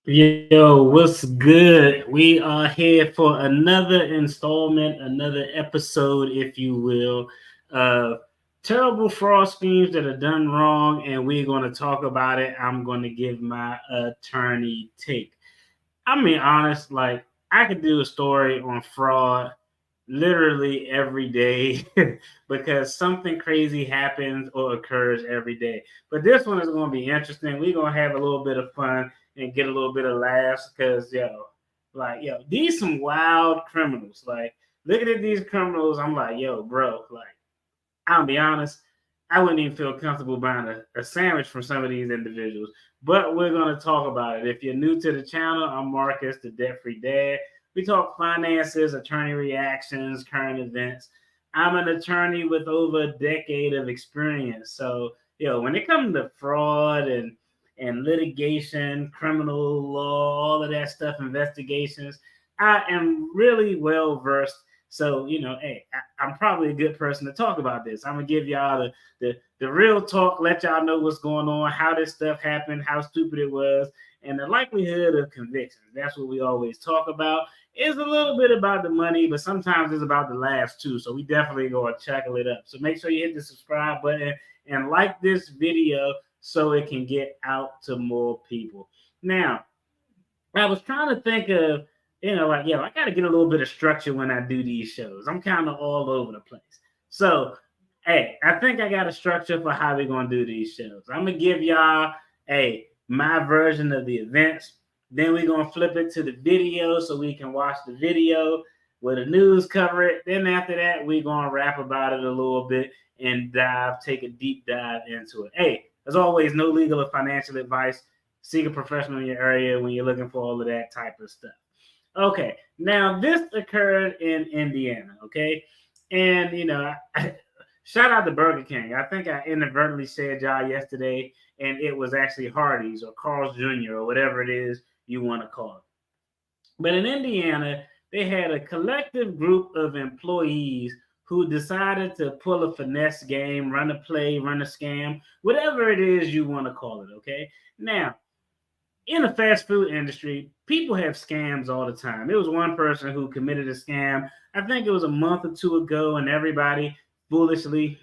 Yo, what's good? We are here for another installment, another episode, if you will, of terrible fraud schemes that are done wrong, and we're going to talk about it. I'm going to give my attorney take. I mean, honest, like I could do a story on fraud literally every day because something crazy happens or occurs every day. But this one is going to be interesting. We're going to have a little bit of fun and get a little bit of laughs because, these some wild criminals. Like, looking at these criminals, I'm like, yo, bro, like, I'll be honest, I wouldn't even feel comfortable buying a sandwich from some of these individuals. But we're going to talk about it. If you're new to the channel, I'm Marcus, the debt free dad. We talk finances, attorney reactions, current events. I'm an attorney with over a decade of experience. So, when it comes to fraud and litigation, criminal law, all of that stuff, investigations, I am really well versed. So, hey, I'm probably a good person to talk about this. I'm gonna give y'all the real talk, let y'all know what's going on, how this stuff happened, how stupid it was, and the likelihood of conviction. That's what we always talk about. It's a little bit about the money, but sometimes it's about the laughs too. So we definitely gonna chuckle it up. So make sure you hit the subscribe button and like this video so it can get out to more people. Now, I was trying to think of, I got to get a little bit of structure when I do these shows. I'm kind of all over the place. So, hey, I think I got a structure for how we're going to do these shows. I'm going to give y'all, my version of the events. Then we're going to flip it to the video so we can watch the video where the news cover it. Then after that, we're going to rap about it a little bit and take a deep dive into it. Hey, as always, no legal or financial advice. Seek a professional in your area when you're looking for all of that type of stuff. Okay, now this occurred in Indiana, okay? And, shout out to Burger King. I think I inadvertently said y'all yesterday, and it was actually Hardee's or Carl's Jr. or whatever it is you want to call it. But in Indiana, they had a collective group of employees who decided to pull a finesse game, run a play, run a scam, whatever it is you want to call it, okay? Now, in the fast food industry, people have scams all the time. It was one person who committed a scam. I think it was a month or two ago, and everybody foolishly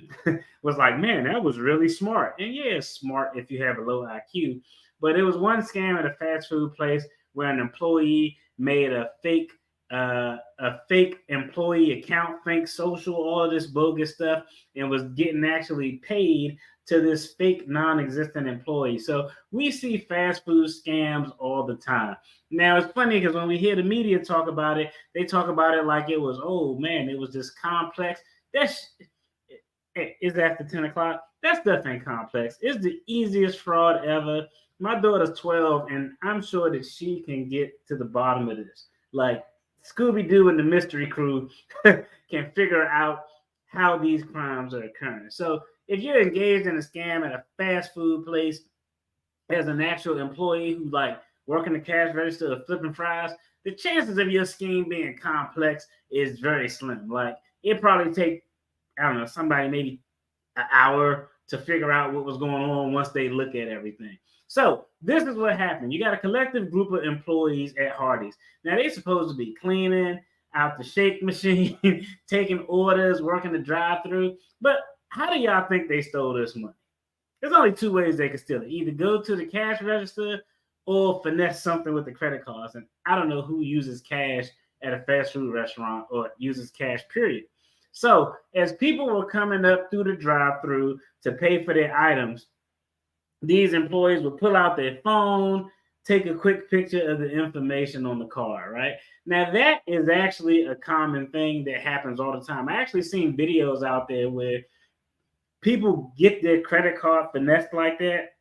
was like, man, that was really smart. And yeah, it's smart if you have a low IQ. But it was one scam at a fast food place where an employee made a fake employee account, fake social, all of this bogus stuff, and was getting actually paid to this fake non-existent employee. So we see fast food scams all the time. Now it's funny because when we hear the media talk about it, they talk about it like it was, oh man, it was just complex. That's is after 10 o'clock. That stuff ain't complex. It's the easiest fraud ever. My daughter's 12, and I'm sure that she can get to the bottom of this. Like Scooby Doo and the Mystery Crew can figure out how these crimes are occurring. So if you're engaged in a scam at a fast food place as an actual employee who like working the cash register or flipping fries, the chances of your scheme being complex is very slim. Like it probably take, I don't know, somebody maybe an hour to figure out what was going on once they look at everything. So this is what happened. You got a collective group of employees at Hardee's. Now they're supposed to be cleaning out the shake machine, taking orders, working the drive-through. But how do y'all think they stole this money? There's only two ways they could steal it. Either go to the cash register or finesse something with the credit cards. And I don't know who uses cash at a fast food restaurant or uses cash, period. So as people were coming up through the drive-through to pay for their items, these employees would pull out their phone, take a quick picture of the information on the card, right? Now, that is actually a common thing that happens all the time. I actually seen videos out there where people get their credit card finessed like that,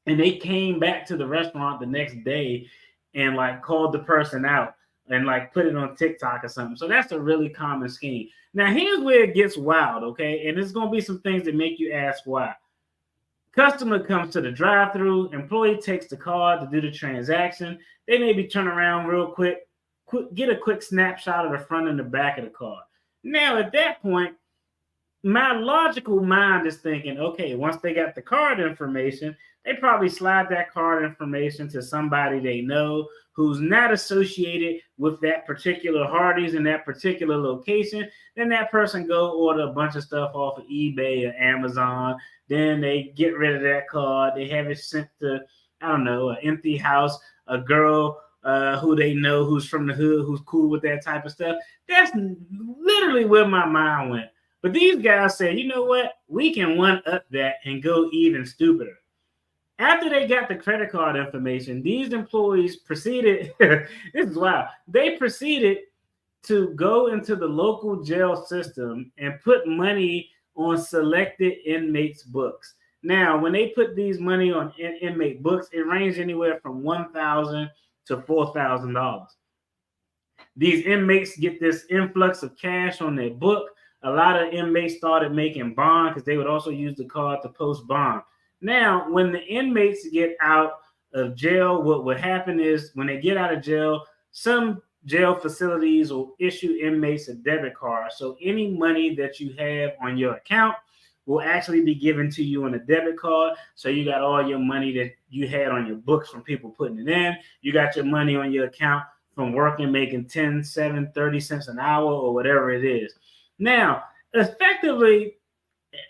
and they came back to the restaurant the next day and like called the person out and like put it on TikTok or something. So that's a really common scheme. Now, here's where it gets wild, okay? And there's going to be some things that make you ask why. Customer comes to the drive-through, employee takes the card to do the transaction. They maybe turn around real quick, get a quick snapshot of the front and the back of the card. Now, at that point, my logical mind is thinking, okay, once they got the card information, they probably slide that card information to somebody they know who's not associated with that particular Hardee's in that particular location. Then that person go order a bunch of stuff off of eBay or Amazon. Then they get rid of that card. They have it sent to, I don't know, an empty house, a girl who they know who's from the hood, who's cool with that type of stuff. That's literally where my mind went. But these guys said, you know what? We can one up that and go even stupider. After they got the credit card information, these employees proceeded, this is wild, they proceeded to go into the local jail system and put money on selected inmates' books. Now, when they put these money on inmate books, it ranged anywhere from $1,000 to $4,000. These inmates get this influx of cash on their book. A lot of inmates started making bond because they would also use the card to post bond. Now, when the inmates get out of jail, what would happen is when they get out of jail, some jail facilities will issue inmates a debit card. So any money that you have on your account will actually be given to you on a debit card. So you got all your money that you had on your books from people putting it in. You got your money on your account from working, making 10, 7, 30 cents an hour or whatever it is. Now, effectively,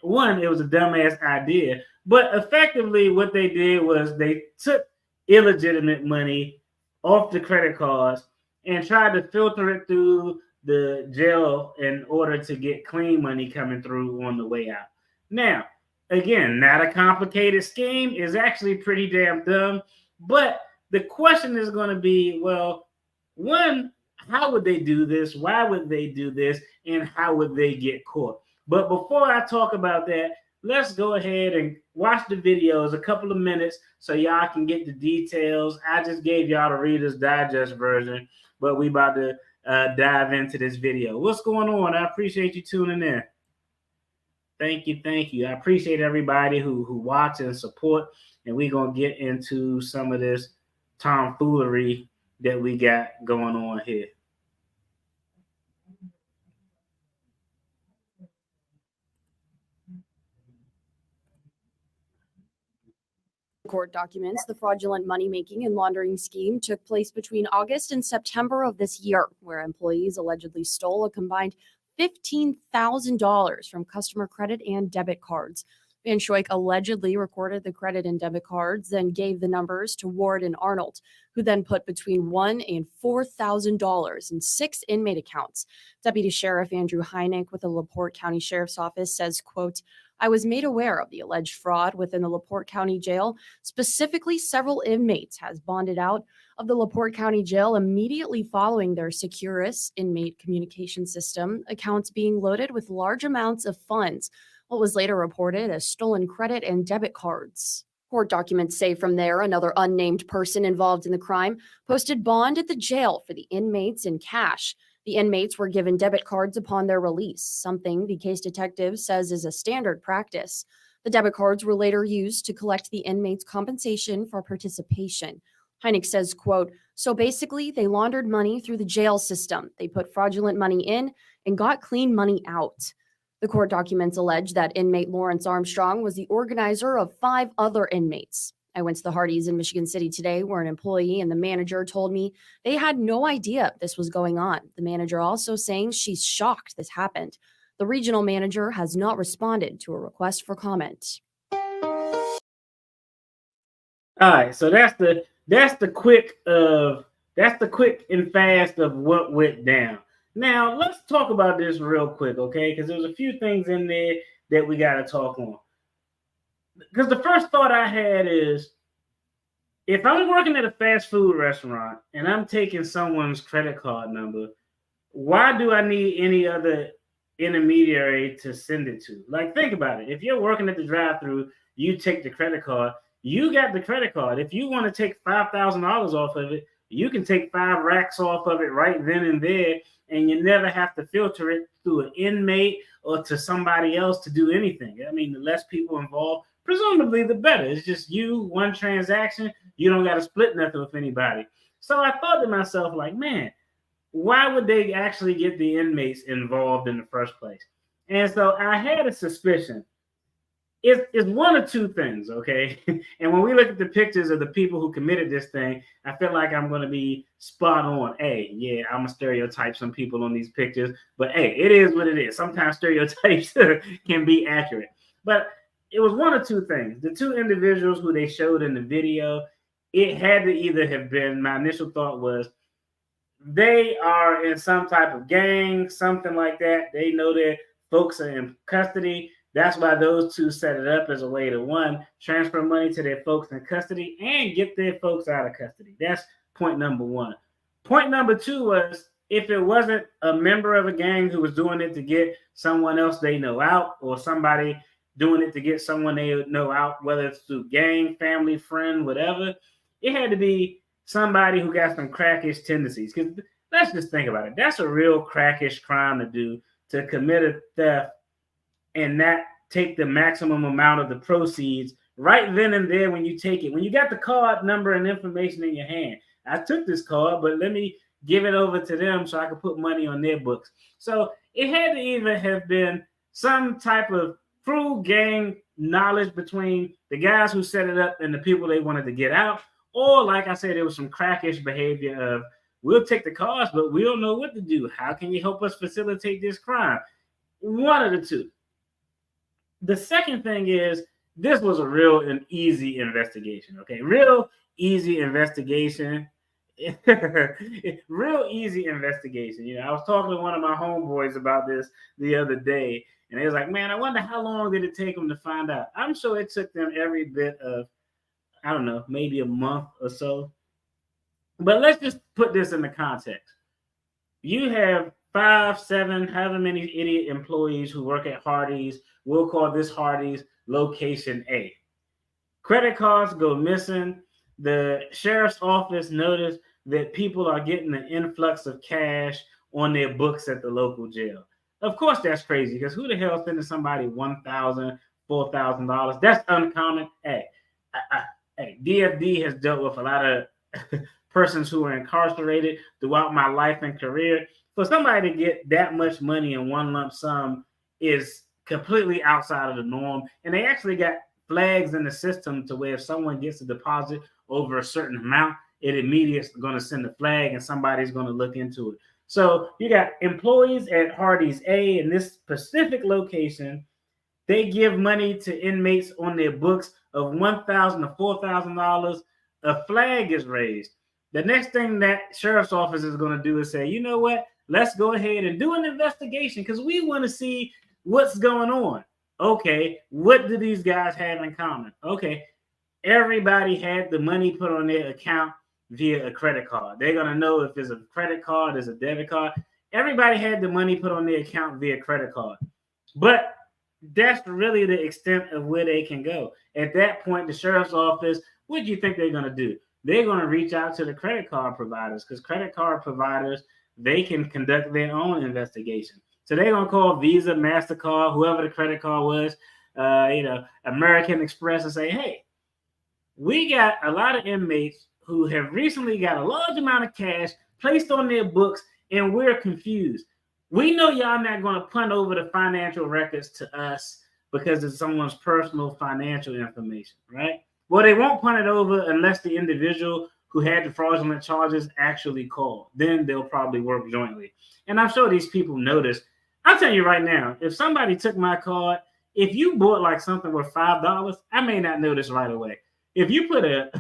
one, it was a dumbass idea, but effectively what they did was they took illegitimate money off the credit cards and tried to filter it through the jail in order to get clean money coming through on the way out. Now, again, not a complicated scheme, is actually pretty damn dumb, but the question is going to be, well, one, how would they do this? Why would they do this? And how would they get caught? But before I talk about that, let's go ahead and watch the videos a couple of minutes so y'all can get the details. I just gave y'all the Reader's Digest version, but we about to dive into this video. What's going on? I appreciate you tuning in. Thank you, thank you. I appreciate everybody who watch and support, and we're going to get into some of this tomfoolery that we got going on here. Court documents, the fraudulent money-making and laundering scheme took place between August and September of this year, where employees allegedly stole a combined $15,000 from customer credit and debit cards. Van Schoik allegedly recorded the credit and debit cards, then gave the numbers to Ward and Arnold, who then put between $1,000 and $4,000 in 6 inmate accounts. Deputy Sheriff Andrew Hynek with the LaPorte County Sheriff's Office says, quote, I was made aware of the alleged fraud within the LaPorte County Jail. Specifically, several inmates has bonded out of the LaPorte County Jail immediately following their Securus inmate communication system, accounts being loaded with large amounts of funds, what was later reported as stolen credit and debit cards. Court documents say from there, another unnamed person involved in the crime posted bond at the jail for the inmates in cash. The inmates were given debit cards upon their release, something the case detective says is a standard practice. The debit cards were later used to collect the inmates' compensation for participation. Hynek says, quote, so basically they laundered money through the jail system. They put fraudulent money in and got clean money out. The court documents allege that inmate Lawrence Armstrong was the organizer of 5 other inmates. I went to the Hardee's in Michigan City today where an employee and the manager told me they had no idea this was going on. The manager also saying she's shocked this happened. The regional manager has not responded to a request for comment. All right, so that's the quick and fast of what went down. Now let's talk about this real quick, okay? Because there's a few things in there that we got to talk on. Because the first thought I had is, if I'm working at a fast food restaurant and I'm taking someone's credit card number, why do I need any other intermediary to send it to? Like, think about it. If you're working at the drive-thru, you take the credit card, you got the credit card. If you want to take $5,000 off of it, you can take 5 racks off of it right then and there, and you never have to filter it through an inmate or to somebody else to do anything. I mean, the less people involved, presumably the better. It's just you, one transaction. You don't got to split nothing with anybody. So I thought to myself, like, man, why would they actually get the inmates involved in the first place? And so I had a suspicion. it's one or two things, okay? And when we look at the pictures of the people who committed this thing, I feel like I'm going to be spot on. Hey, yeah, I'm going to stereotype some people on these pictures, but hey, it is what it is. Sometimes stereotypes can be accurate. But it was one or two things. The two individuals who they showed in the video, it had to either have been, my initial thought was, they are in some type of gang, something like that. They know that folks are in custody. That's why those two set it up as a way to, one, transfer money to their folks in custody and get their folks out of custody. That's point number one. Point number two was, if it wasn't a member of a gang who was doing it to get someone else they know out, or somebody doing it to get someone they know out, whether it's through gang, family, friend, whatever, it had to be somebody who got some crackish tendencies. Because let's just think about it. That's a real crackish crime to do, to commit a theft and not take the maximum amount of the proceeds right then and there when you take it. When you got the card number and information in your hand, I took this card, but let me give it over to them so I can put money on their books. So it had to even have been some type of true gang knowledge between the guys who set it up and the people they wanted to get out. Or, like I said, there was some crackish behavior of, we'll take the cars, but we don't know what to do. How can you help us facilitate this crime? One of the two. The second thing is, this was a real and easy investigation. Okay, real easy investigation. Real easy investigation. You know, I was talking to one of my homeboys about this the other day, and he was like, "Man, I wonder how long did it take them to find out?" I'm sure it took them every bit of, I don't know, maybe a month or so. But let's just put this in the context. You have 5, 7, however many idiot employees who work at Hardee's. We'll call this Hardee's location A. Credit cards go missing. The sheriff's office noticed that people are getting an influx of cash on their books at the local jail. Of course, that's crazy, because who the hell sending somebody $1,000, $4,000? That's uncommon. Hey, DFD has dealt with a lot of persons who are incarcerated throughout my life and career. For somebody to get that much money in one lump sum is completely outside of the norm. And they actually got flags in the system to where if someone gets a deposit over a certain amount, it immediately is going to send a flag and somebody's going to look into it. So you got employees at Hardee's A in this specific location. They give money to inmates on their books of $1,000 to $4,000. A flag is raised. The next thing that sheriff's office is going to do is say, you know what? Let's go ahead and do an investigation, because we want to see what's going on. Okay, what do these guys have in common? Okay, everybody had the money put on their account via a credit card. They're going to know if it's a credit card, it's a debit card. Everybody had the money put on their account via credit card. But that's really the extent of where they can go. At that point, the sheriff's office, what do you think they're going to do? They're going to reach out to the credit card providers, because credit card providers, they can conduct their own investigation. So they're going to call Visa, MasterCard, whoever the credit card was, American Express, and say, hey, we got a lot of inmates who have recently got a large amount of cash placed on their books, and we're confused. We know y'all not going to punt over the financial records to us because it's someone's personal financial information, right? Well, they won't punt it over unless the individual who had the fraudulent charges actually called. Then they'll probably work jointly. And I'm sure these people notice. I'll tell you right now, if somebody took my card, if you bought like something worth $5, I may not notice right away. If you put a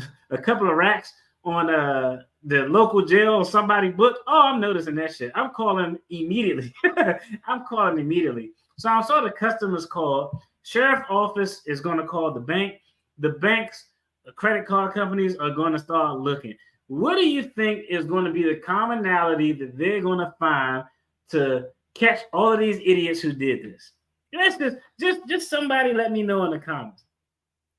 couple of racks on the local jail or somebody's book, oh, I'm noticing that shit. I'm calling immediately. I'm calling immediately. So I saw the customers call. Sheriff office is going to call the bank. The banks, the credit card companies are going to start looking. What do you think is going to be the commonality that they're going to find to catch all of these idiots who did this? That's just somebody let me know in the comments.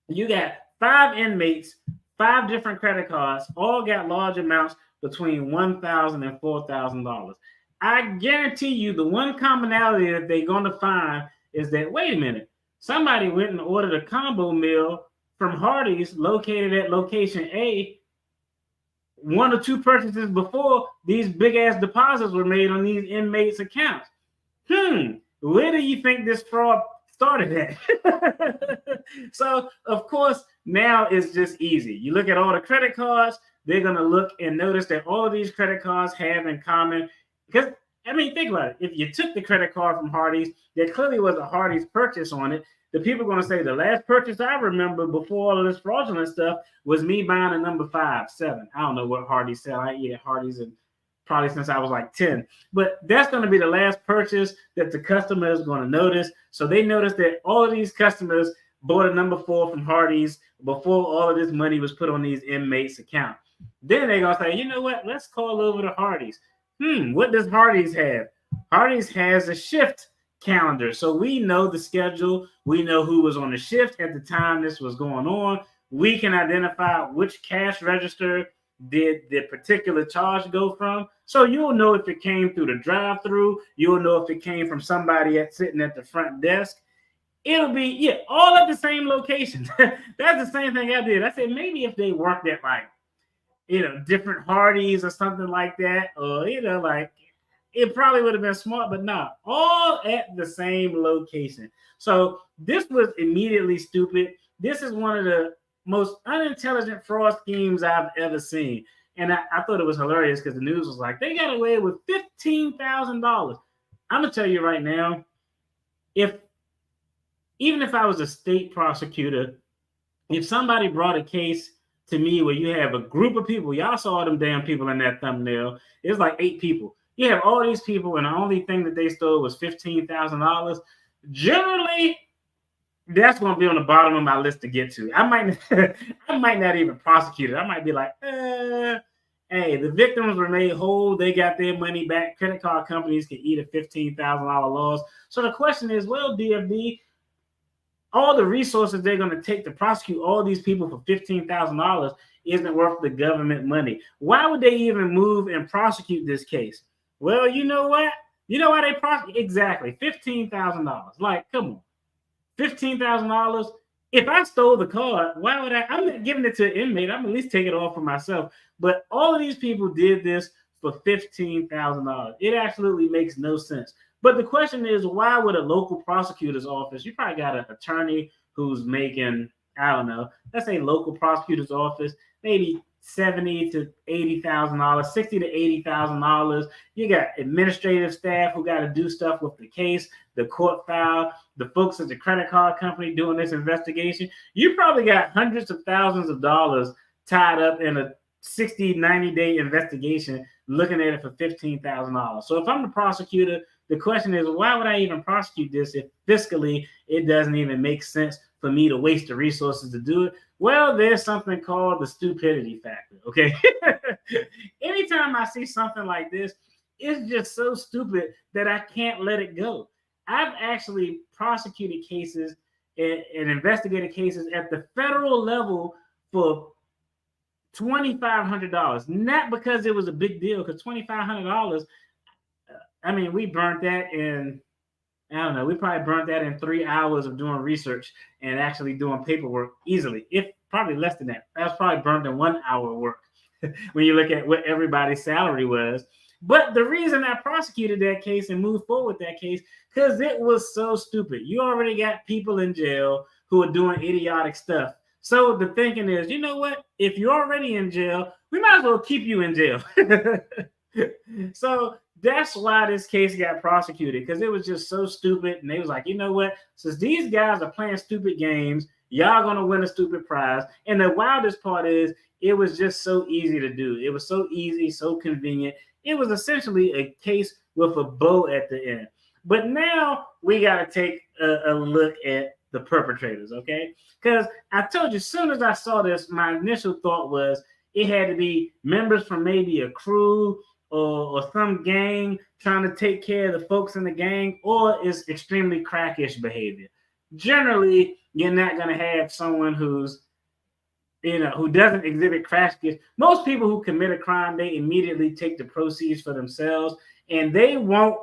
You got 5 inmates, 5 different credit cards, all got large amounts between $1,000 and $4,000. I guarantee you the one commonality that they're going to find is that, wait a minute, somebody went and ordered a combo meal from Hardee's located at location A 1 or 2 purchases before these big-ass deposits were made on these inmates' accounts. Where do you think this fraud started that. So, of course, now it's just easy. You look at all the credit cards, they're going to look and notice that all of these credit cards have in common. Because, I mean, think about it. If you took the credit card from Hardee's, there clearly was a Hardee's purchase on it. The people are going to say the last purchase I remember before all of this fraudulent stuff was me buying a number 5, 7. I don't know what Hardee's sell. I eat at Hardee's and probably since I was like 10. But that's going to be the last purchase that the customer is going to notice. So they notice that all of these customers bought a number 4 from Hardee's before all of this money was put on these inmates' account. Then they're going to say, you know what? Let's call over to Hardee's. What does Hardee's have? Hardee's has a shift calendar. So we know the schedule. We know who was on the shift at the time this was going on. We can identify which cash register did the particular charge go from. So you'll know if it came through the drive-through. You'll know if it came from somebody sitting at the front desk. It'll be, all at the same location. That's the same thing I did. I said, maybe if they worked at like, different Hardee's or something like that, or, like, it probably would have been smart, but not all at the same location. So this was immediately stupid. This is one of the most unintelligent fraud schemes I've ever seen. And I thought it was hilarious because the news was like, they got away with $15,000. I'm going to tell you right now, even if I was a state prosecutor, if somebody brought a case to me where you have a group of people, y'all saw them damn people in that thumbnail. It's like 8 people. You have all these people, and the only thing that they stole was $15,000. Generally, that's going to be on the bottom of my list to get to. I might not even prosecute it. I might be like, hey, the victims were made whole. They got their money back. Credit card companies can eat a $15,000 loss. So the question is, well, DFD, all the resources they're going to take to prosecute all these people for $15,000 isn't worth the government money. Why would they even move and prosecute this case? Well, you know what? You know why they prosecute? Exactly. $15,000. Like, come on. $15,000. If I stole the card, why would I'm not giving it to an inmate. I'm at least taking it off for myself. But all of these people did this for $15,000. It absolutely makes no sense. But the question is, why would a local prosecutor's office, you probably got an attorney who's making, I don't know, let's say local prosecutor's office, maybe $70,000 to $80,000, $60,000 to $80,000. You got administrative staff who got to do stuff with the case, the court file, the folks at the credit card company doing this investigation. You probably got hundreds of thousands of dollars tied up in a 60, 90-day investigation looking at it for $15,000. So if I'm the prosecutor, the question is, why would I even prosecute this if fiscally it doesn't even make sense for me to waste the resources to do it? Well, there's something called the stupidity factor, okay? Anytime I see something like this, it's just so stupid that I can't let it go. I've actually prosecuted cases and investigated cases at the federal level for $2,500. Not because it was a big deal, because $2,500, I mean, we burnt that in, I don't know, we probably burnt that in 3 hours of doing research and actually doing paperwork easily. If probably less than that. That's probably burnt in 1 hour of work when you look at what everybody's salary was. But the reason I prosecuted that case and moved forward with that case, because it was so stupid. You already got people in jail who are doing idiotic stuff. So the thinking is, you know what? If you're already in jail, we might as well keep you in jail. So that's why this case got prosecuted, because it was just so stupid. And they was like, you know what? Since these guys are playing stupid games, y'all going to win a stupid prize. And the wildest part is it was just so easy to do. It was so easy, so convenient. It was essentially a case with a bow at the end. But now we got to take a look at the perpetrators, okay? Because I told you, as soon as I saw this, my initial thought was it had to be members from maybe a crew or some gang trying to take care of the folks in the gang, or it's extremely crackish behavior. Generally, you're not going to have someone who's, who doesn't exhibit crackish. Most people who commit a crime, they immediately take the proceeds for themselves, and they won't.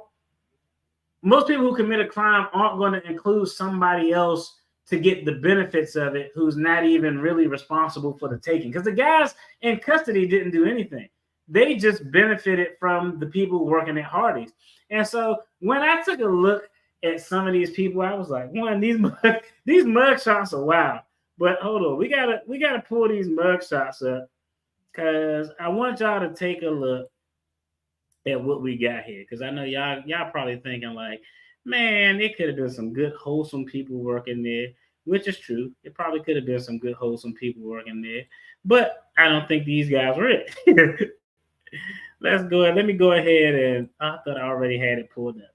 Most people who commit a crime aren't going to include somebody else to get the benefits of it who's not even really responsible for the taking. Because the guys in custody didn't do anything. They just benefited from the people working at Hardee's. And so when I took a look at some of these people, I was like, one, these mug shots are wild. But hold on, we gotta pull these mug shots up because I want y'all to take a look at what we got here. Because I know y'all probably thinking like, man, it could have been some good wholesome people working there, which is true. It probably could have been some good wholesome people working there, but I don't think these guys were it. Let's go ahead. Let me go ahead and I thought I already had it pulled up.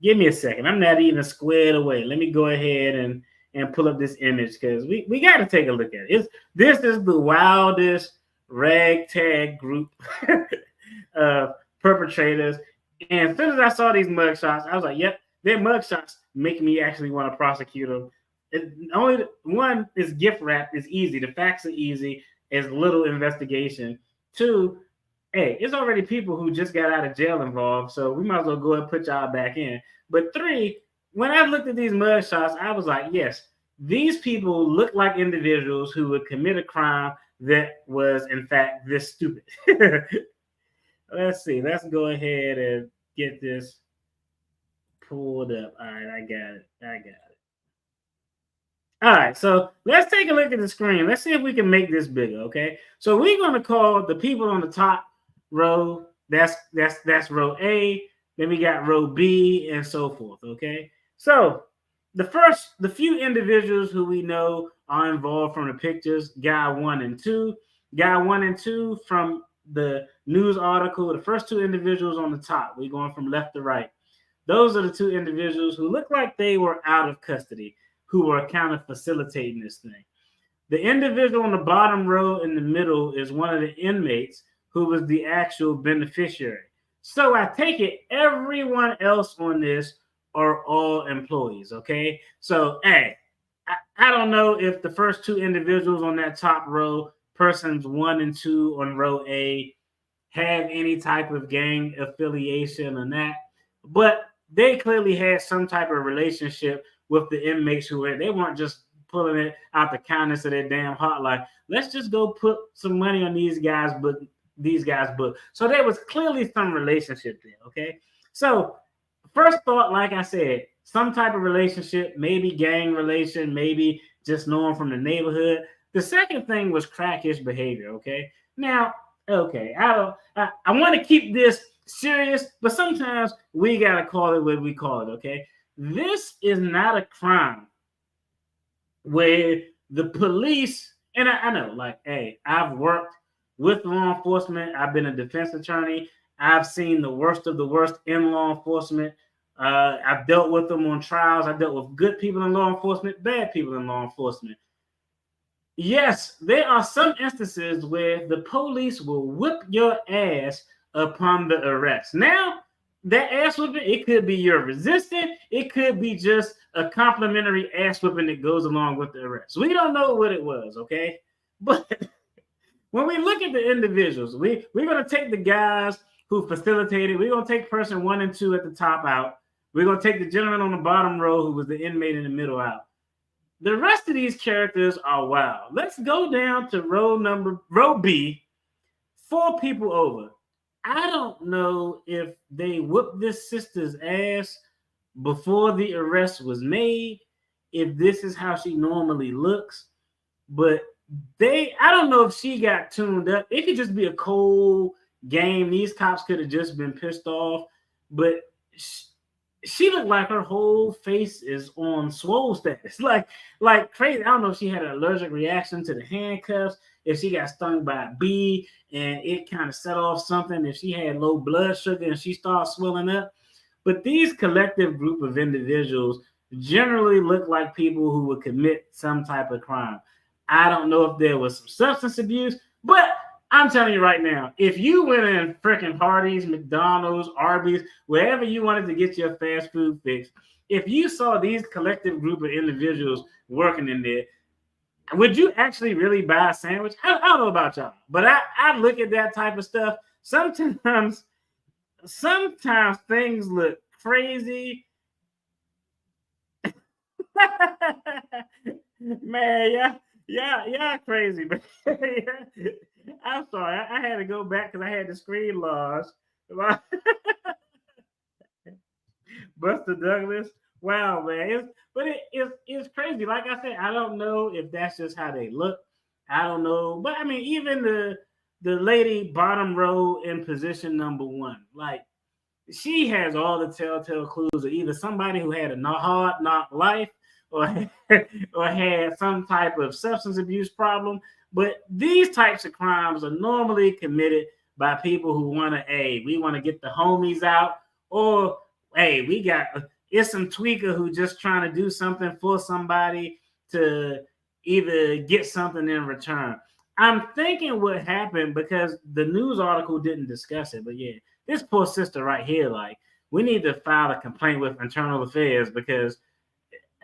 Give me a second. I'm not even squared away. Let me go ahead and pull up this image because we got to take a look at it. This is the wildest ragtag group of perpetrators. And as soon as I saw these mugshots, I was like, yep, their mugshots make me actually want to prosecute them. Only one is gift wrap is easy. The facts are easy. It's little investigation. Two, hey, it's already people who just got out of jail involved, so we might as well go and put y'all back in. But three, when I looked at these mugshots, I was like, yes, these people look like individuals who would commit a crime that was, in fact, this stupid. Let's see. Let's go ahead and get this pulled up. All right, I got it. All right, so let's take a look at the screen. Let's see if we can make this bigger. Okay, so we're going to call the people on the top row. That's row A. Then we got row B and so forth. Okay, so the few individuals who we know are involved from the pictures, guy 1 and 2. Guy 1 and 2 from the news article. The first two individuals on the top. We're going from left to right. Those are the two individuals who look like they were out of custody, who were kind of facilitating this thing. The individual on the bottom row in the middle is one of the inmates who was the actual beneficiary. So I take it everyone else on this are all employees, okay? So, hey, I don't know if the first two individuals on that top row, persons 1 and 2 on row A, have any type of gang affiliation or that, but they clearly had some type of relationship with the inmates who were, they weren't just pulling it out the kindness of their damn heart, like, let's just go put some money on these guys' book. So there was clearly some relationship there, okay? So first thought, like I said, some type of relationship, maybe gang relation, maybe just knowing from the neighborhood. The second thing was crackish behavior, okay? Now, okay, I want to keep this serious, but sometimes we gotta call it what we call it, okay? This is not a crime where the police, and I know, like, hey, I've worked with law enforcement. I've been a defense attorney. I've seen the worst of the worst in law enforcement. I've dealt with them on trials. I've dealt with good people in law enforcement, bad people in law enforcement. Yes, there are some instances where the police will whip your ass upon the arrest. Now, that ass whipping, it could be your resistant, it could be just a complimentary ass whipping that goes along with the arrest. We don't know what it was, okay? But when we look at the individuals, we're going to take the guys who facilitated, we're going to take person 1 and 2 at the top out. We're going to take the gentleman on the bottom row who was the inmate in the middle out. The rest of these characters are wild. Let's go down to row B, 4 people over. I don't know if they whooped this sister's ass before the arrest was made, if this is how she normally looks, but I don't know if she got tuned up. It could just be a cold game. These cops could have just been pissed off, but she looked like her whole face is on swole status, like crazy. I don't know if she had an allergic reaction to the handcuffs, if she got stung by a bee and it kind of set off something, if she had low blood sugar and she started swelling up. But these collective group of individuals generally look like people who would commit some type of crime. I don't know if there was some substance abuse, but I'm telling you right now, if you went in freaking Hardee's, McDonald's, Arby's, wherever you wanted to get your fast food fix, if you saw these collective group of individuals working in there, would you actually really buy a sandwich? I don't know about y'all, but I look at that type of stuff. Sometimes things look crazy. Man, yeah, crazy, but I'm sorry. I had to go back because I had the screen lost. Buster Douglas Wow, man. It's crazy. Like I said, I don't know if that's just how they look. I don't know, but I mean, even the lady bottom row in position number one, like she has all the telltale clues of either somebody who had a hard knock life or or had some type of substance abuse problem. But these types of crimes are normally committed by people who want to, hey, we want to get the homies out, or hey, we got it's some tweaker who just trying to do something for somebody to either get something in return. I'm thinking what happened because the news article didn't discuss it, but yeah, this poor sister right here, like, we need to file a complaint with internal affairs because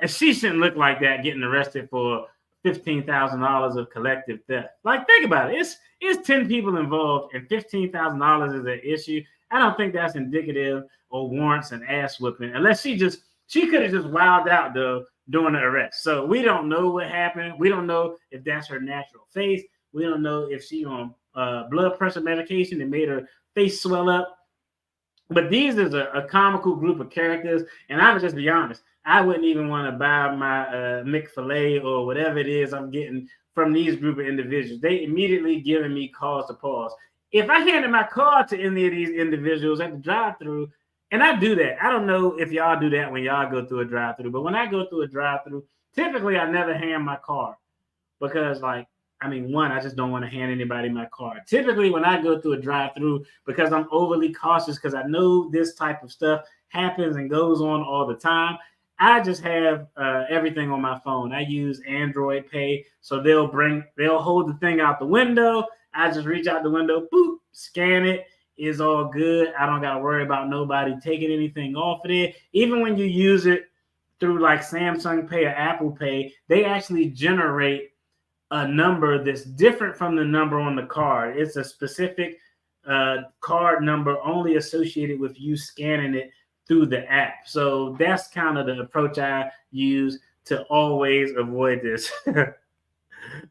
she shouldn't look like that getting arrested for $15,000 of collective theft. Like, think about it. It's 10 people involved and $15,000 is an issue. I don't think that's indicative or warrants an ass whipping unless she could have just wilded out though during the arrest. So we don't know what happened. We don't know if that's her natural face. We don't know if she on blood pressure medication that made her face swell up. But these is a comical group of characters, and I would just be honest. I wouldn't even want to buy my Mick-fil-A or whatever it is I'm getting from these group of individuals. They immediately giving me cause to pause. If I handed my card to any of these individuals at the drive-through, and I do that, I don't know if y'all do that when y'all go through a drive-through, but when I go through a drive-through, typically I never hand my card because, like, I mean, one, I just don't want to hand anybody my card. Typically, when I go through a drive-through, because I'm overly cautious, because I know this type of stuff happens and goes on all the time, I just have everything on my phone. I use Android Pay, so they'll hold the thing out the window. I just reach out the window, boop, scan it. It's all good. I don't got to worry about nobody taking anything off of it. Even when you use it through like Samsung Pay or Apple Pay, they actually generate a number that's different from the number on the card. It's a specific card number only associated with you scanning it through the app. So that's kind of the approach I use to always avoid this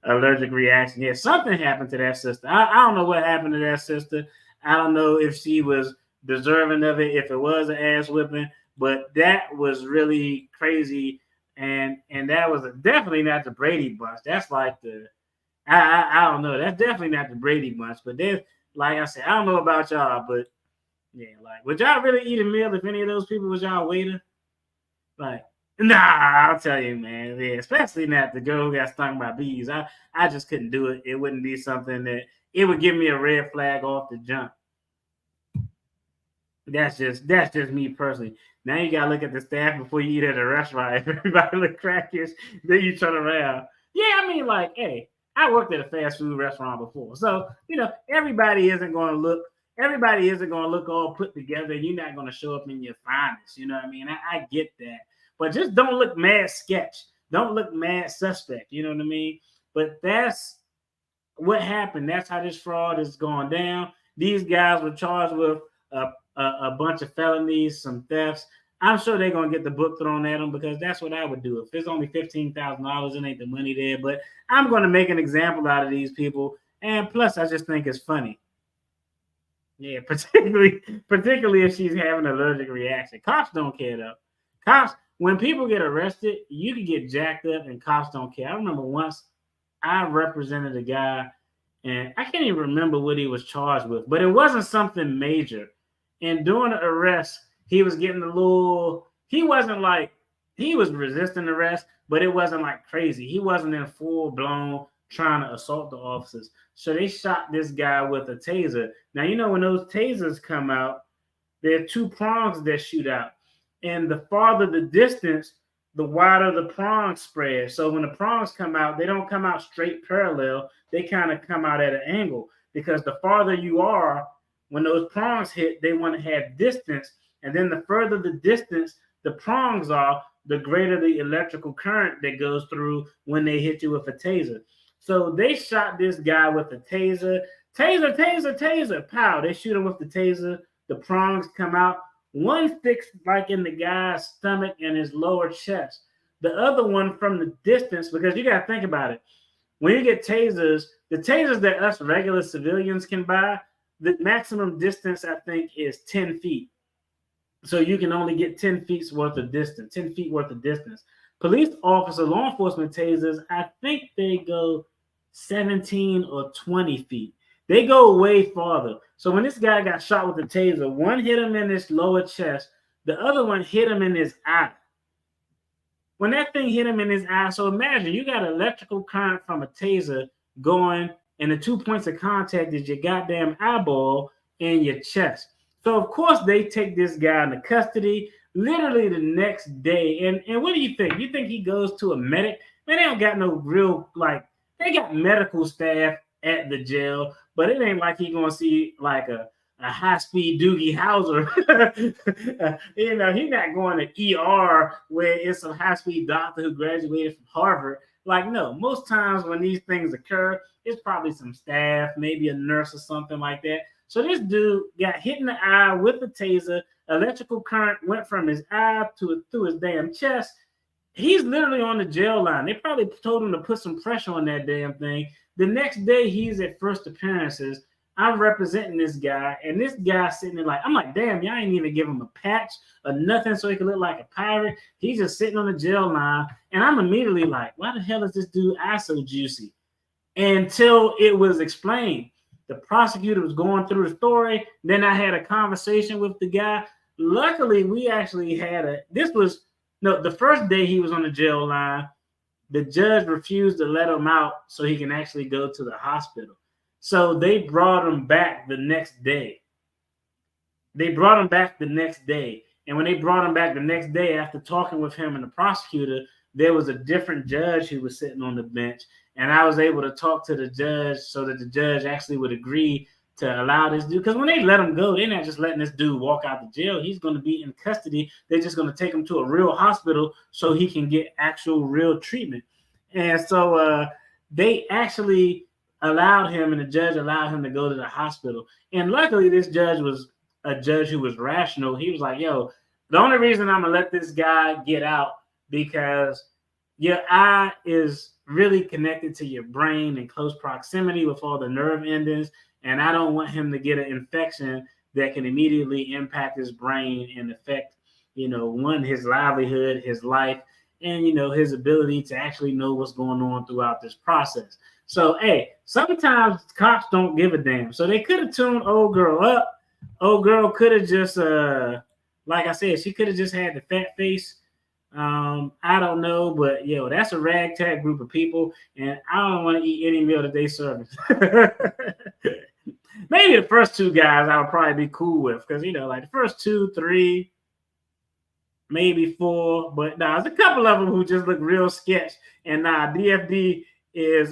allergic reaction. Yeah, something happened to that sister. I don't know what happened to that sister. I don't know if she was deserving of it, if it was an ass whipping, but that was really crazy. And that was definitely not the Brady Bunch. That's like I don't know. That's definitely not the Brady Bunch. But then, like I said, I don't know about y'all, but yeah, like, would y'all really eat a meal if any of those people was y'all waiter? Like, nah, I'll tell you, man. Yeah, especially not the girl who got stung by bees. I just couldn't do it. It wouldn't be something that it would give me a red flag off the jump. That's just me personally. Now you gotta look at the staff before you eat at a restaurant. If everybody look crackish, then you turn around. Yeah, I mean, like, hey, I worked at a fast food restaurant before, so everybody isn't gonna look all put together. You're not gonna show up in your finest. You know what I mean? I get that, but just don't look mad sketch. Don't look mad suspect. You know what I mean? But that's what happened. That's how this fraud is going down. These guys were charged with a bunch of felonies, some thefts. I'm sure they're gonna get the book thrown at them because that's what I would do. If it's only $15,000, it ain't the money there. But I'm gonna make an example out of these people, and plus, I just think it's funny. Yeah, particularly if she's having an allergic reaction. Cops don't care though. Cops, when people get arrested, you can get jacked up, and cops don't care. I remember once I represented a guy, and I can't even remember what he was charged with, but it wasn't something major. And during the arrest, he was getting a little. He wasn't like he was resisting arrest, but it wasn't like crazy. He wasn't in full blown trying to assault the officers. So they shot this guy with a taser. Now you know when those tasers come out, there are two prongs that shoot out. And the farther the distance, the wider the prongs spread. So when the prongs come out, they don't come out straight parallel. They kind of come out at an angle because the farther you are, when those prongs hit, they want to have distance. And then the further the distance the prongs are, the greater the electrical current that goes through when they hit you with a taser. So they shot this guy with a taser. Taser, taser, taser. Pow. They shoot him with the taser. The prongs come out. One sticks like in the guy's stomach and his lower chest. The other one from the distance, because you got to think about it. When you get tasers, the tasers that us regular civilians can buy, the maximum distance, I think, is 10 feet. So you can only get 10 feet worth of distance, 10 feet worth of distance. Police officer, law enforcement tasers, I think they go 17 or 20 feet. They go way farther. So when this guy got shot with the taser, one hit him in his lower chest, the other one hit him in his eye. When that thing hit him in his eye, so imagine you got electrical current from a taser going, and the 2 points of contact is your goddamn eyeball and your chest. So of course they take this guy into custody literally the next day. And what do you think? You think he goes to a medic? Man, they don't got no real like they got medical staff at the jail, but it ain't like he gonna see like a high-speed Doogie Howser. He's not going to ER where it's a high-speed doctor who graduated from Harvard. Like, no, most times when these things occur, it's probably some staff, maybe a nurse or something like that. So this dude got hit in the eye with a taser. Electrical current went from his eye to through his damn chest. He's literally on the jail line. They probably told him to put some pressure on that damn thing. The next day, he's at first appearances. I'm representing this guy, and this guy sitting there like, I'm like, damn, y'all ain't even give him a patch or nothing so he could look like a pirate. He's just sitting on the jail line, and I'm immediately like, why the hell is this dude eye so juicy? Until it was explained. The prosecutor was going through the story. Then I had a conversation with the guy. Luckily, we actually had the first day he was on the jail line, the judge refused to let him out so he can actually go to the hospital. So they brought him back the next day. And when they brought him back the next day, after talking with him and the prosecutor, there was a different judge who was sitting on the bench. And I was able to talk to the judge so that the judge actually would agree to allow this dude. Because when they let him go, they're not just letting this dude walk out the jail. He's going to be in custody. They're just going to take him to a real hospital so he can get actual real treatment. And so they actually allowed him, and the judge allowed him to go to the hospital. And luckily, this judge was a judge who was rational. He was like, yo, the only reason I'm going to let this guy get out because your eye is really connected to your brain in close proximity with all the nerve endings. And I don't want him to get an infection that can immediately impact his brain and affect, his livelihood, his life, and, his ability to actually know what's going on throughout this process. So, hey, sometimes cops don't give a damn. So they could have tuned old girl up. Old girl could have just, like I said, she could have just had the fat face. I don't know, but that's a ragtag group of people, and I don't want to eat any meal that they serve. Maybe the first two guys I would probably be cool with, because like the first 2, 3, maybe 4, but there's a couple of them who just look real sketch, and DFD is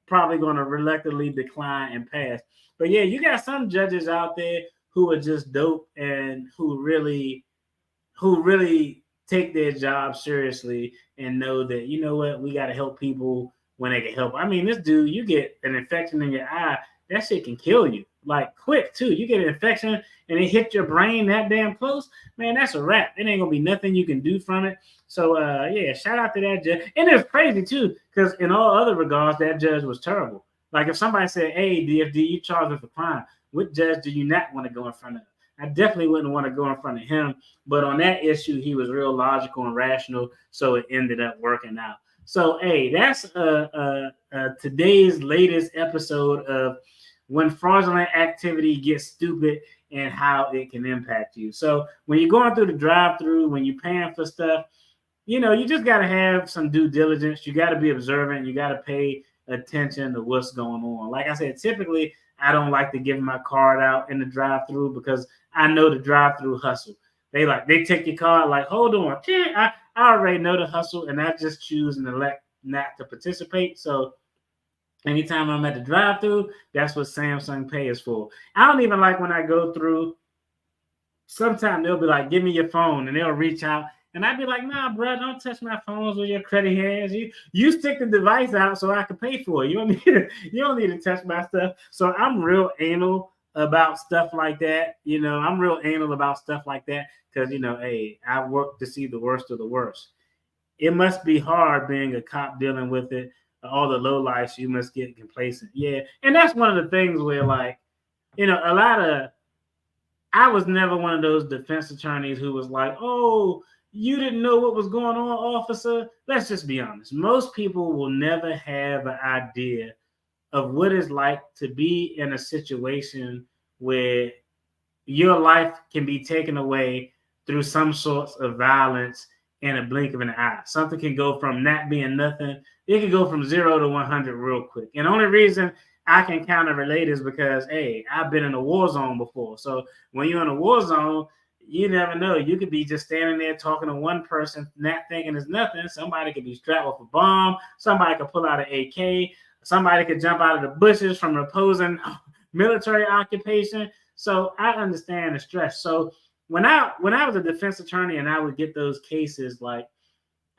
probably going to reluctantly decline and pass. But yeah, you got some judges out there who are just dope and who really take their job seriously and know that, what, we got to help people when they can help. I mean, this dude, you get an infection in your eye, that shit can kill you. Like quick too. You get an infection and it hit your brain that damn close, man, that's a wrap. It ain't gonna be nothing you can do from it. So shout out to that judge. And it's crazy too, because in all other regards, that judge was terrible. Like if somebody said, hey, DFD, you charged with a crime, what judge do you not want to go in front of? I definitely wouldn't want to go in front of him. But on that issue, he was real logical and rational, so it ended up working out. So, hey, that's today's latest episode of When Fraudulent Activity Gets Stupid and How It Can Impact You. So when you're going through the drive-thru, when you're paying for stuff, you just got to have some due diligence. You got to be observant. You got to pay attention to what's going on. Like I said, typically, I don't like to give my card out in the drive-thru because I know the drive-thru hustle. They take your card like, hold on, I already know the hustle, and I just choose and elect not to participate. So anytime I'm at the drive-thru, that's what Samsung Pay is for. I don't even like when I go through. Sometimes they'll be like, give me your phone, and they'll reach out. And I'd be like, nah, bro, don't touch my phones with your credit hands. You stick the device out so I can pay for it. You don't need to touch my stuff. So I'm real anal about stuff like that. I'm real anal about stuff like that because, hey, I work to see the worst of the worst. It must be hard being a cop dealing with it. All the low lights, you must get complacent. Yeah. And that's one of the things where, like, a lot of, I was never one of those defense attorneys who was like, oh, you didn't know what was going on, officer. Let's just be honest. Most people will never have an idea of what it's like to be in a situation where your life can be taken away through some sorts of violence in a blink of an eye. Something can go from not being nothing, it can go from 0 to 100 real quick. And the only reason I can kind of relate is because, hey, I've been in a war zone before. So when you're in a war zone, you never know. You could be just standing there talking to one person, not thinking it's nothing. Somebody could be strapped with a bomb. Somebody could pull out an AK. Somebody could jump out of the bushes from an opposing military occupation. So I understand the stress. So when I was a defense attorney and I would get those cases, like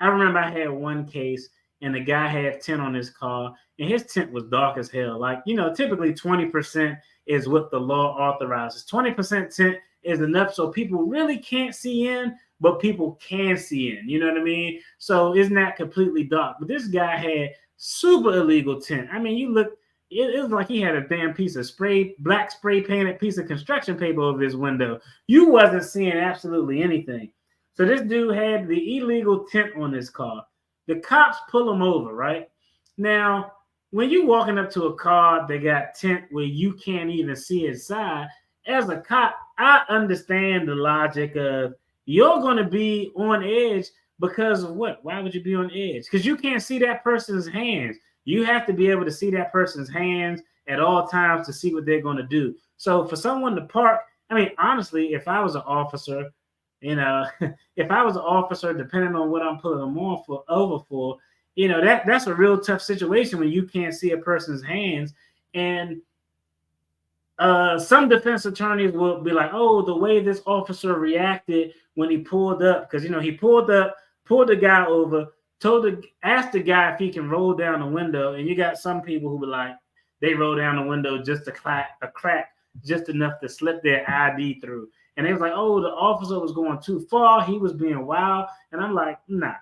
I remember I had one case and the guy had tint on his car and his tint was dark as hell. Like, typically 20% is what the law authorizes. 20% tint is enough so people really can't see in, but people can see in. You know what I mean? So it's not completely dark. But this guy had super illegal tint. I mean, it was like he had a damn piece of black spray painted piece of construction paper over his window. You wasn't seeing absolutely anything. So this dude had the illegal tint on his car. The cops pull him over, right? Now, when you walking up to a car that got tint where you can't even see inside, as a cop, I understand the logic of you're going to be on edge because of what? Why would you be on edge? Because you can't see that person's hands. You have to be able to see that person's hands at all times to see what they're going to do. So for someone to park, I mean, honestly, if I was an officer, if I was an officer, depending on what I'm pulling them over for, that's a real tough situation when you can't see a person's hands. And some defense attorneys will be like, oh, the way this officer reacted when he pulled up, because he pulled up, pulled the guy over, asked the guy if he can roll down the window, and you got some people who be like, they roll down the window just a crack, just enough to slip their ID through. And they was like, oh, the officer was going too far. He was being wild. And I'm like, nah,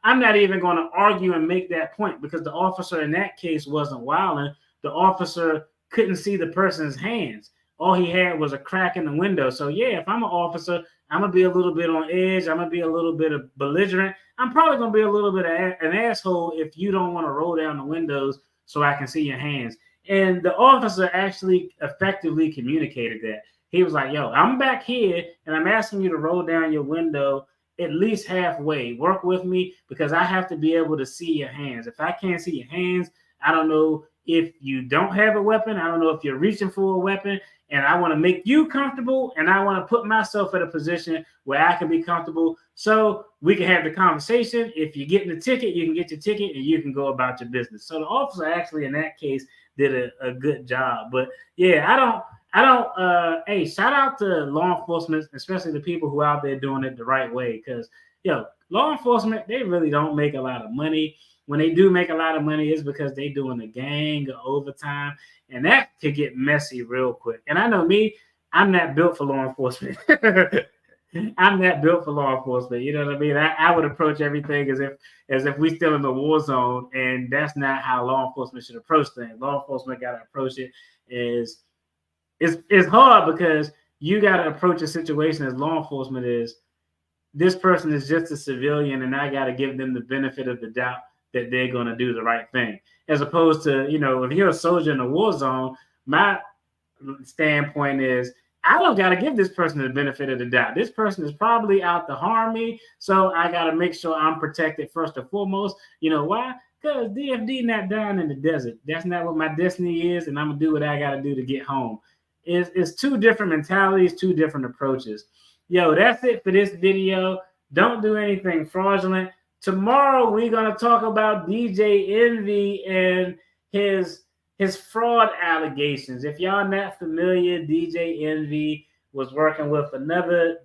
I'm not even going to argue and make that point because the officer in that case wasn't wilding. The officer couldn't see the person's hands. All he had was a crack in the window. So, yeah, if I'm an officer, I'm going to be a little bit on edge. I'm going to be a little bit of belligerent. I'm probably going to be a little bit of an asshole if you don't want to roll down the windows so I can see your hands. And the officer actually effectively communicated that. He was like, yo, I'm back here and I'm asking you to roll down your window at least halfway. Work with me because I have to be able to see your hands. If I can't see your hands, I don't know if you don't have a weapon. I don't know if you're reaching for a weapon. And I want to make you comfortable and I want to put myself in a position where I can be comfortable so we can have the conversation. If you're getting a ticket, you can get your ticket and you can go about your business. So the officer actually in that case did a good job. But yeah, hey, shout out to law enforcement, especially the people who are out there doing it the right way. Because, law enforcement, they really don't make a lot of money. When they do make a lot of money, it's because they doing a gang of overtime. And that could get messy real quick. And I know me, I'm not built for law enforcement. I'm not built for law enforcement. You know what I mean? I would approach everything as if we still in the war zone. And that's not how law enforcement should approach things. Law enforcement got to approach it as it's hard because you got to approach a situation as law enforcement is this person is just a civilian and I got to give them the benefit of the doubt that they're going to do the right thing. As opposed to, if you're a soldier in a war zone, my standpoint is I don't got to give this person the benefit of the doubt. This person is probably out to harm me. So I got to make sure I'm protected first and foremost. You know why? Because DFD not down in the desert. That's not what my destiny is. And I'm going to do what I got to do to get home. It's two different mentalities, two different approaches. Yo, that's it for this video. Don't do anything fraudulent. Tomorrow we're gonna talk about DJ Envy and his fraud allegations. If y'all not familiar, DJ Envy was working with another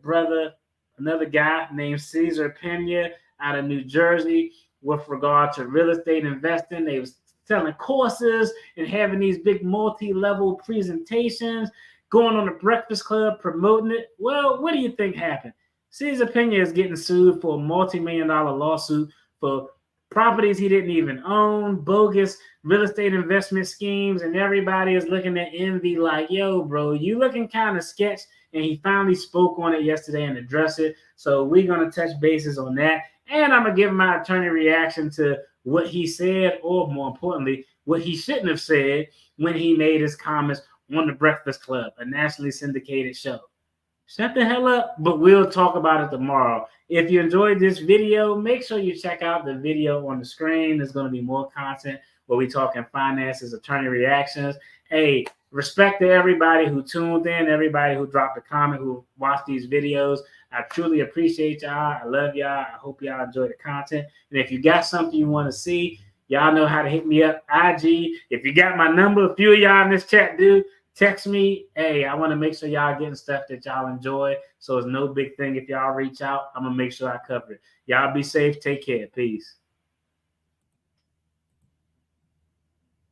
guy named Cesar Pena out of New Jersey with regard to real estate investing. They was selling courses and having these big multi-level presentations, going on the Breakfast Club, promoting it. Well, what do you think happened? Cesar Pena is getting sued for a multi-million-dollar lawsuit for properties he didn't even own, bogus real estate investment schemes, and everybody is looking at Envy like, yo, bro, you looking kind of sketch. And he finally spoke on it yesterday and addressed it. So we're going to touch bases on that. And I'm going to give my attorney reaction to what he said, or more importantly, what he shouldn't have said when he made his comments on The Breakfast Club, a nationally syndicated show. Shut the hell up, but we'll talk about it tomorrow. If you enjoyed this video, make sure you check out the video on the screen. There's going to be more content where we talking finances, attorney reactions. Hey, respect to everybody who tuned in, everybody who dropped a comment, who watched these videos. I truly appreciate y'all. I love y'all. I hope y'all enjoy the content. And if you got something you want to see, y'all know how to hit me up. IG. If you got my number, a few of y'all in this chat do, text me. Hey, I want to make sure y'all getting stuff that y'all enjoy. So it's no big thing if y'all reach out. I'm going to make sure I cover it. Y'all be safe. Take care. Peace.